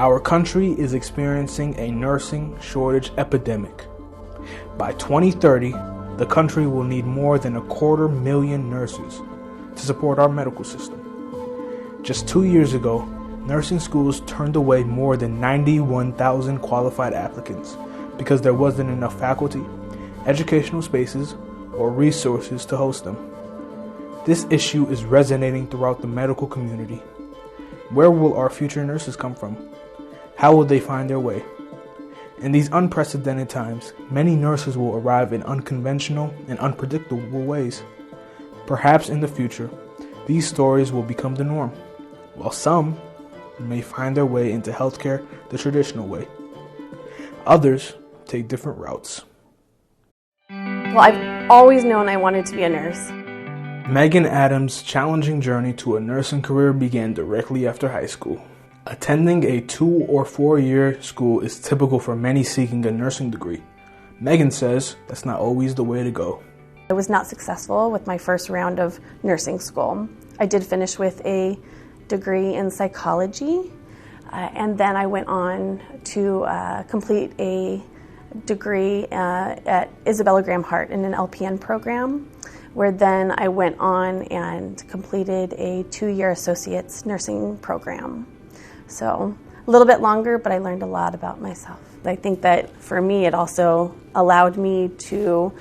Our country is experiencing a nursing shortage epidemic. By 2030, the country will need more than 250,000 nurses to support our medical system. Just 2 years ago, nursing schools turned away more than 91,000 qualified applicants because there wasn't enough faculty, educational spaces, or resources to host them. This issue is resonating throughout the medical community. Where will our future nurses come from? How will they find their way? In these unprecedented times, many nurses will arrive in unconventional and unpredictable ways. Perhaps in the future, these stories will become the norm, while some may find their way into healthcare the traditional way. Others take different routes. Well, I've always known I wanted to be a nurse. Megan Adams' challenging journey to a nursing career began directly after high school. Attending a 2 or 4 year school is typical for many seeking a nursing degree. Megan says that's not always the way to go. I was not successful with my first round of nursing school. I did finish with a degree in psychology, and then I went on to complete a degree at Isabella Graham Hart in an LPN program, where then I went on and completed a 2-year associate's nursing program. So a little bit longer, but I learned a lot about myself. I think that for me, it also allowed me to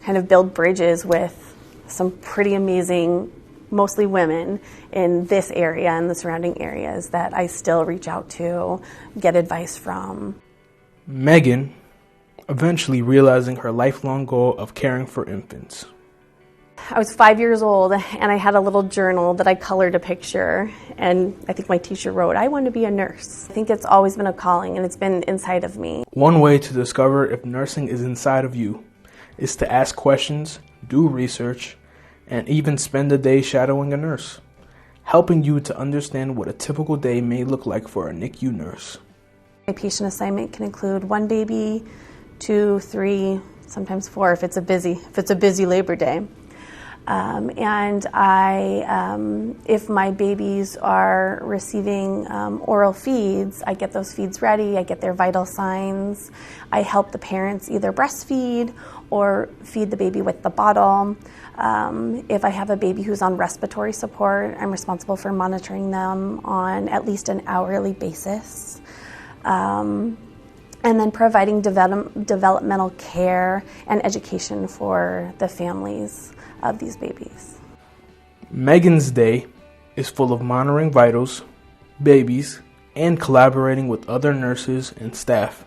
kind of build bridges with some pretty amazing, mostly women in this area and the surrounding areas that I still reach out to, get advice from. Megan eventually realizing her lifelong goal of caring for infants. I was 5 years old and I had a little journal that I colored a picture, and I think my teacher wrote, "I want to be a nurse." I think it's always been a calling and it's been inside of me. One way to discover if nursing is inside of you is to ask questions, do research, and even spend a day shadowing a nurse, helping you to understand what a typical day may look like for a NICU nurse. My patient assignment can include 1 baby, 2, 3, sometimes 4 if it's a busy labor day. If my babies are receiving oral feeds, I get those feeds ready, I get their vital signs, I help the parents either breastfeed or feed the baby with the bottle. If I have a baby who's on respiratory support, I'm responsible for monitoring them on at least an hourly basis. And then providing developmental care and education for the families of these babies. Megan's day is full of monitoring vitals, babies, and collaborating with other nurses and staff,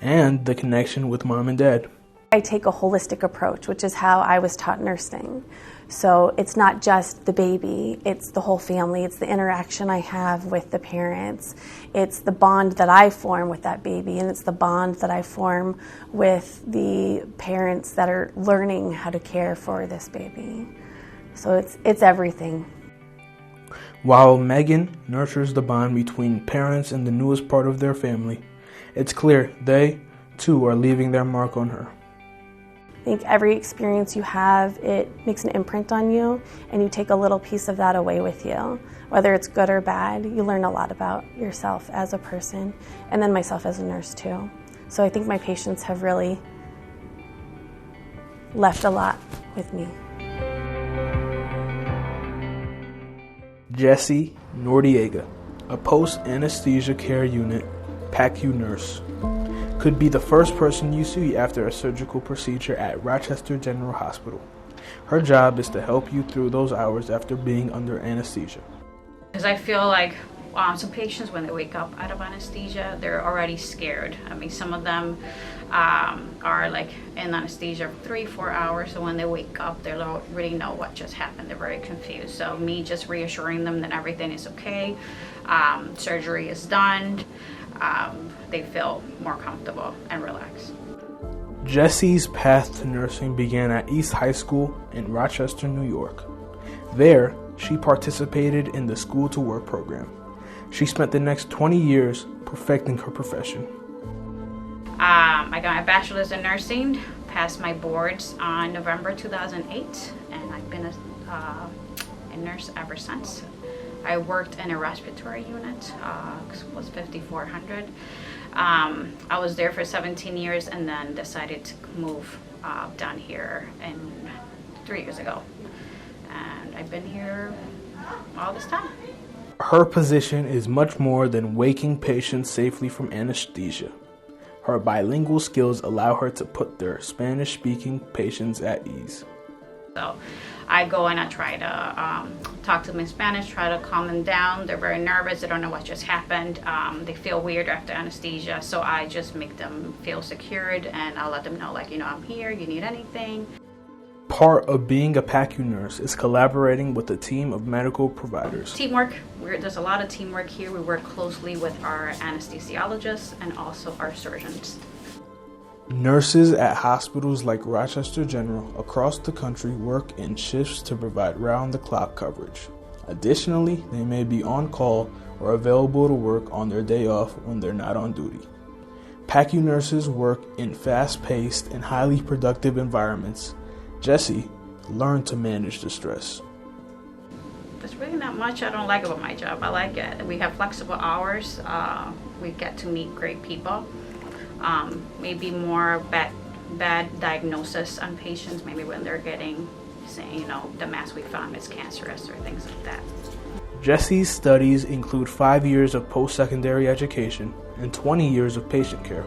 and the connection with mom and dad. I take a holistic approach, which is how I was taught nursing. So it's not just the baby, it's the whole family, it's the interaction I have with the parents, it's the bond that I form with that baby, and it's the bond that I form with the parents that are learning how to care for this baby. So it's everything. While Megan nurtures the bond between parents and the newest part of their family, it's clear they, too, are leaving their mark on her. I think every experience you have, it makes an imprint on you, and you take a little piece of that away with you. Whether it's good or bad, you learn a lot about yourself as a person, and then myself as a nurse too. So I think my patients have really left a lot with me. Jessie Nordiega, a post-anesthesia care unit PACU nurse, could be the first person you see after a surgical procedure at Rochester General Hospital. Her job is to help you through those hours after being under anesthesia. Because I feel like some patients, when they wake up out of anesthesia, they're already scared. I mean, some of them are like in anesthesia for 3-4 hours, so when they wake up, they don't really know what just happened. They're very confused. So me just reassuring them that everything is okay, surgery is done, they feel more comfortable and relaxed. Jessie's path to nursing began at East High School in Rochester, New York. There, she participated in the School to Work program. She spent the next 20 years perfecting her profession. I got my bachelor's in nursing, passed my boards on November 2008, and I've been a nurse ever since. I worked in a respiratory unit, was 5400. I was there for 17 years and then decided to move down here 3 years ago. And I've been here all this time. Her position is much more than waking patients safely from anesthesia. Her bilingual skills allow her to put their Spanish-speaking patients at ease. So I go and I try to talk to them in Spanish, try to calm them down. They're very nervous. They don't know what just happened. They feel weird after anesthesia. So I just make them feel secured, and I'll let them know, like, I'm here, you need anything. Part of being a PACU nurse is collaborating with a team of medical providers. Teamwork. There's a lot of teamwork here. We work closely with our anesthesiologists and also our surgeons. Nurses at hospitals like Rochester General across the country work in shifts to provide round-the-clock coverage. Additionally, they may be on call or available to work on their day off when they're not on duty. PACU nurses work in fast-paced and highly productive environments. Jessie learned to manage the stress. There's really not much I don't like about my job. I like it. We have flexible hours. We get to meet great people. Maybe more bad diagnosis on patients, maybe when they're saying, the mass we found is cancerous or things like that. Jessie's studies include 5 years of post-secondary education and 20 years of patient care.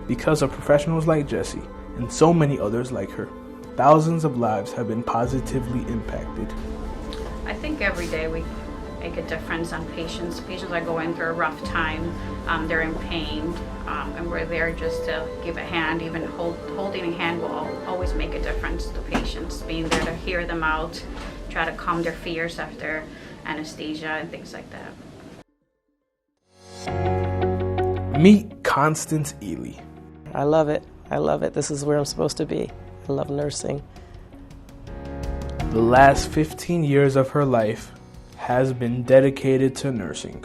Because of professionals like Jessie and so many others like her, thousands of lives have been positively impacted. I think every day we make a difference on patients. Patients are going through a rough time, they're in pain, and we're there just to give a hand. Even holding a hand will always make a difference to patients. Being there to hear them out, try to calm their fears after anesthesia and things like that. Meet Constance Ely. I love it. I love it. This is where I'm supposed to be. I love nursing. The last 15 years of her life has been dedicated to nursing.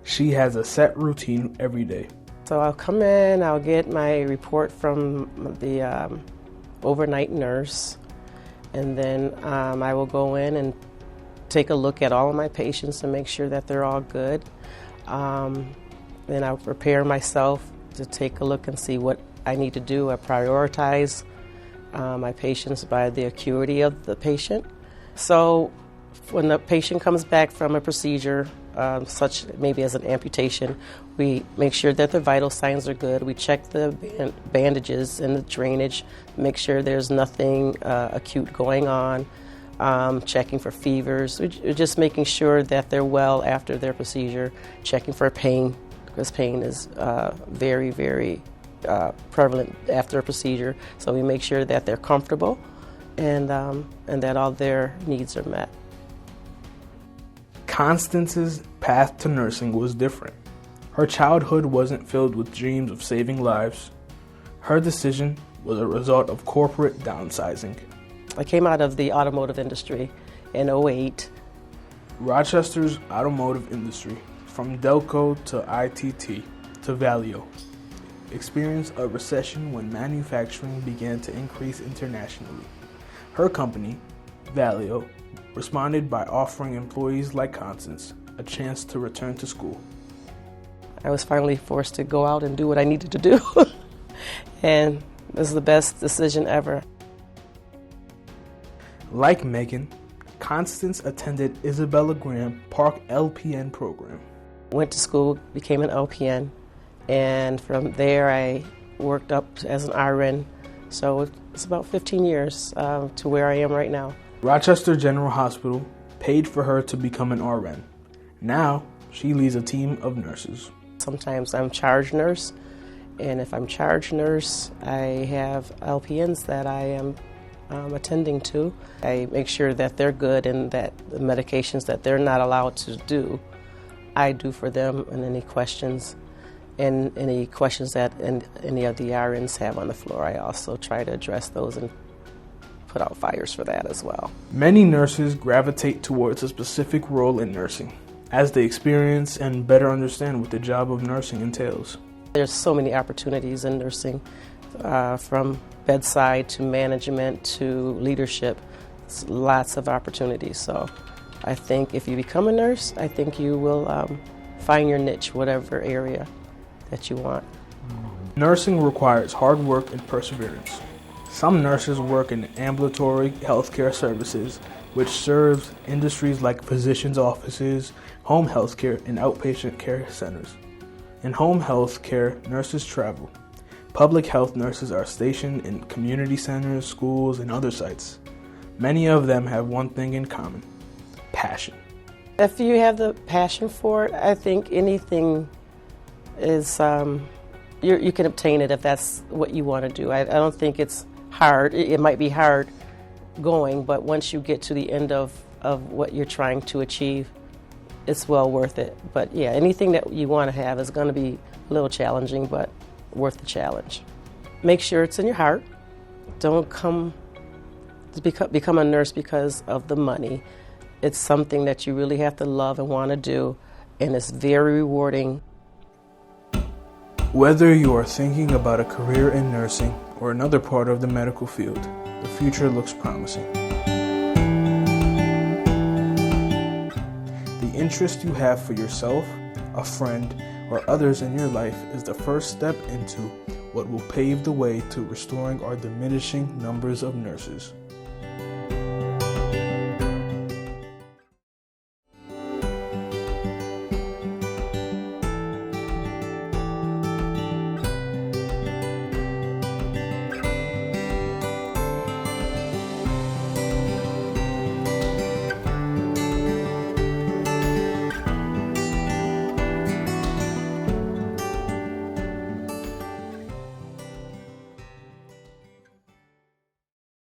She has a set routine every day. So I'll come in, I'll get my report from the overnight nurse, and then I will go in and take a look at all of my patients to make sure that they're all good. Then I'll prepare myself to take a look and see what I need to do. I prioritize my patients by the acuity of the patient. So when the patient comes back from a procedure, such maybe as an amputation, we make sure that the vital signs are good. We check the bandages and the drainage, make sure there's nothing acute going on, checking for fevers. We're just making sure that they're well after their procedure, checking for pain, because pain is very, very prevalent after a procedure. So we make sure that they're comfortable and that all their needs are met. Constance's path to nursing was different. Her childhood wasn't filled with dreams of saving lives. Her decision was a result of corporate downsizing. I came out of the automotive industry in '08. Rochester's automotive industry, from Delco to ITT to Valeo, experienced a recession when manufacturing began to increase internationally. Her company, Valeo, responded by offering employees like Constance a chance to return to school. I was finally forced to go out and do what I needed to do. And this is the best decision ever. Like Megan, Constance attended Isabella Graham Park LPN program. Went to school, became an LPN, and from there I worked up as an RN. So it's about 15 years to where I am right now. Rochester General Hospital paid for her to become an RN. Now, she leads a team of nurses. Sometimes I'm charge nurse, and if I'm charge nurse, I have LPNs that I am attending to. I make sure that they're good and that the medications that they're not allowed to do, I do for them, and any questions that any of the RNs have on the floor, I also try to address those and put out fires for that as well. Many nurses gravitate towards a specific role in nursing as they experience and better understand what the job of nursing entails. There's so many opportunities in nursing, from bedside to management to leadership. It's lots of opportunities, so I think if you become a nurse, I think you will find your niche, whatever area that you want. Nursing requires hard work and perseverance. Some nurses work in ambulatory healthcare services, which serves industries like physicians' offices, home health care, and outpatient care centers. In home health care, nurses travel. Public health nurses are stationed in community centers, schools, and other sites. Many of them have one thing in common: passion. If you have the passion for it, I think anything is, you can obtain it if that's what you want to do. I don't think it's hard. It might be hard going, but once you get to the end of what you're trying to achieve, it's well worth it. But yeah, anything that you want to have is going to be a little challenging, but worth the challenge. Make sure it's in your heart. Don't become a nurse because of the money. It's something that you really have to love and want to do, and it's very rewarding. Whether you are thinking about a career in nursing or another part of the medical field, the future looks promising. The interest you have for yourself, a friend, or others in your life is the first step into what will pave the way to restoring our diminishing numbers of nurses.